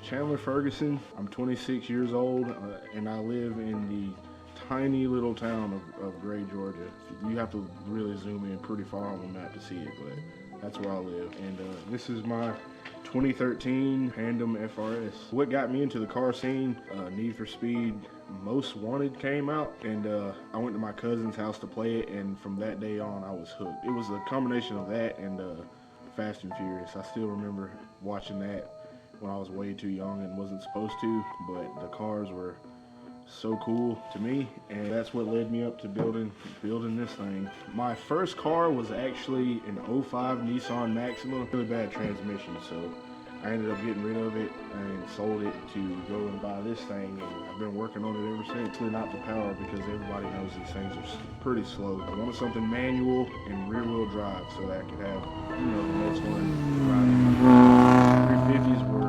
Chandler Ferguson. I'm 26 years old, and I live in the tiny little town of Gray, Georgia. You have to really zoom in pretty far on the map to see it, but that's where I live. And this is my 2013 Pandem FRS. What got me into the car scene, Need for Speed Most Wanted came out, and I went to my cousin's house to play it, and from that day on I was hooked. It was a combination of that and Fast and Furious. I still remember watching that when I was way too young and wasn't supposed to, but the cars were so cool to me, and that's what led me up to building this thing. My first car was actually an '05 Nissan Maxima, really bad transmission, so I ended up getting rid of it and sold it to go and buy this thing, and I've been working on it ever since. Clearly not the power, because everybody knows these things are pretty slow. I wanted something manual and rear wheel drive so that I could have, you know, the most fun driving. 350s were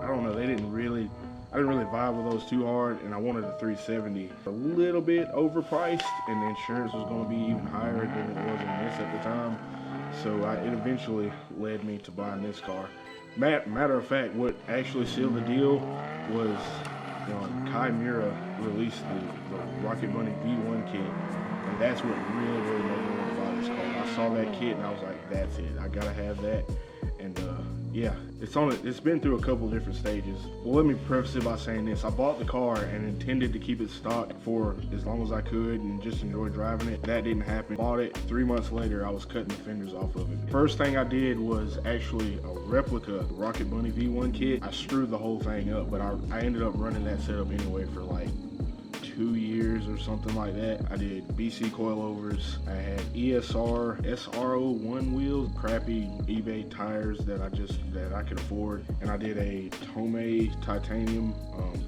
I don't know, I didn't really vibe with those too hard, and I wanted a 370. A little bit overpriced, and the insurance was going to be even higher than it was in this at the time. So it eventually led me to buying this car. Matter of fact, what actually sealed the deal was, you know, Kai Mira released the Rocket Bunny V1 kit, and that's what really made me want to buy this car. I saw that kit and I was like, that's it, I gotta have that. And yeah, it's been through a couple different stages. Well, let me preface it by saying this. I bought the car and intended to keep it stock for as long as I could and just enjoy driving it. That didn't happen. Bought it, 3 months later, I was cutting the fenders off of it. First thing I did was actually a replica Rocket Bunny V1 kit. I screwed the whole thing up, but I ended up running that setup anyway for like 2 years or something like that. I did BC coilovers. I had ESR SR01 wheels, crappy eBay tires that I could afford, and I did a Tomei titanium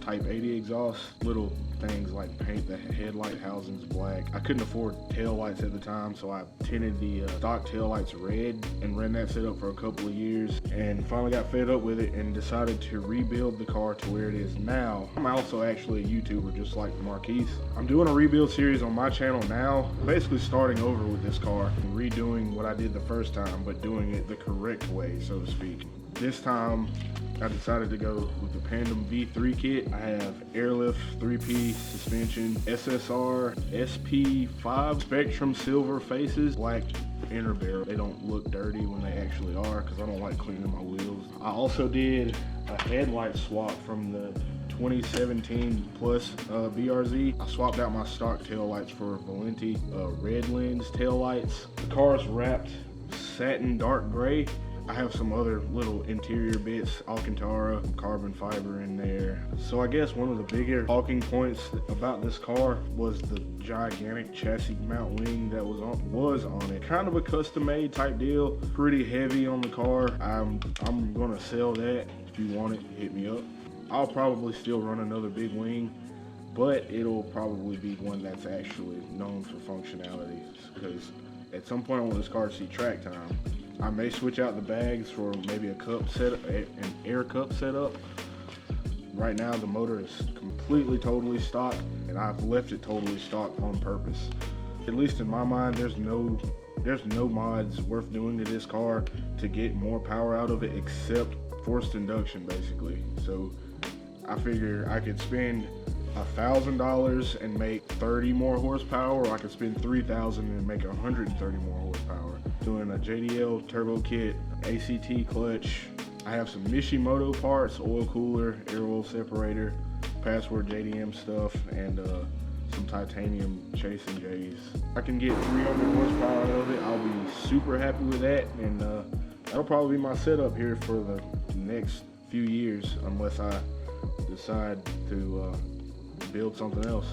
Type 80 exhaust. Little things like paint the headlight housings black. I couldn't afford tail lights at the time, so I tinted the stock tail lights red and ran that setup for a couple of years, and finally got fed up with it and decided to rebuild the car to where it is now. I'm also actually a YouTuber just like Marquise. I'm doing a rebuild series on my channel now, basically starting over with this car and redoing what I did the first time, but doing it the correct way, so to speak. This time I decided to go with the Pandem V3 kit. I have airlift 3-piece suspension, SSR SP5 Spectrum silver faces, black inner barrel. They don't look dirty when they actually are, because I don't like cleaning my wheels. I also did a headlight swap from the 2017 Plus BRZ. I swapped out my stock tail lights for Valenti red lens tail lights. The car is wrapped satin dark gray. I have some other little interior bits, Alcantara, carbon fiber in there. So I guess one of the bigger talking points about this car was the gigantic chassis mount wing that was on it. Kind of a custom made type deal, pretty heavy on the car. I'm gonna sell that. If you want it, hit me up. I'll probably still run another big wing, but it'll probably be one that's actually known for functionality, because at some point I want this car to see track time. I may switch out the bags for maybe a cup setup, an air cup setup. Right now the motor is completely totally stock, and I've left it totally stock on purpose. At least in my mind, there's no mods worth doing to this car to get more power out of it except forced induction, basically. So I figure I could spend $1,000 and make 30 more horsepower, or I could spend $3,000 and make 130 more horsepower. Doing a JDL turbo kit, ACT clutch. I have some Mishimoto parts, oil cooler, air oil separator, Password JDM stuff, and some titanium chasing J's. I can get 300 horsepower out of it. I'll be super happy with that, and that'll probably be my setup here for the next few years, unless I decide to build something else,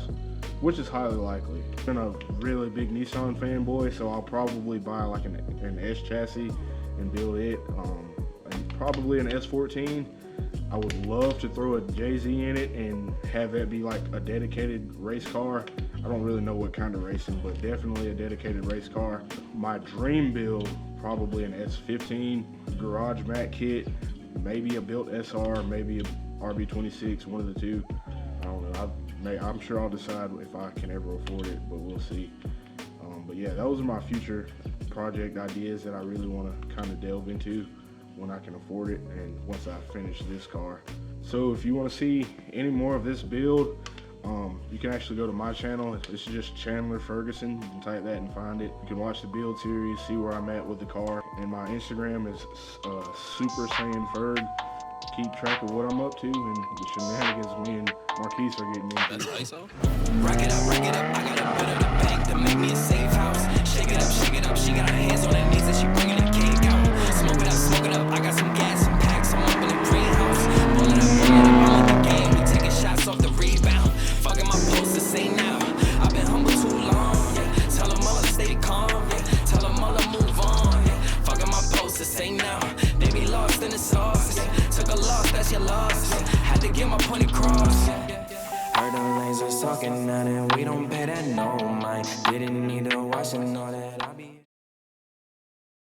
which is highly likely. I've been a really big Nissan fanboy, so I'll probably buy like an S chassis and build it, and probably an S14. I would love to throw a JZ in it and have that be like a dedicated race car. I don't really know what kind of racing, but definitely a dedicated race car. My dream build, probably an S15 garage mat kit, maybe a built SR, maybe a RB26, one of the two. I don't know. I'm sure I'll decide if I can ever afford it, but we'll see. But yeah, those are my future project ideas that I really want to kind of delve into. when I can afford it and once I finish this car. So if you want to see any more of this build, you can actually go to my channel. It's just Chandler Ferguson. You can type that and find it. You can watch the build series, see where I'm at with the car. And my Instagram is Super Saiyan Ferg. Keep track of what I'm up to and the shenanigans me and Marquise are getting into. That's nice, huh? Rack it up, I got a bit of the bank to make me a safe house. Shake it up, she got her hands on her knees and she bringing the cake out. Smoke it up, I got some gas and packs, I'm up in the greenhouse. Pull it up, I'm in the game, we taking shots off the rebound. Fucking my post to say now, I've been humble too long, yeah. Tell them all to stay calm, yeah. Tell them all to move on, yeah. Fucking my post to say now, they be lost in the sauce, yeah. Took a loss, that's your loss, yeah. Had to get my point across, yeah. Heard the lasers talking now that we don't pay that no mind. Didn't need to watch and know that I be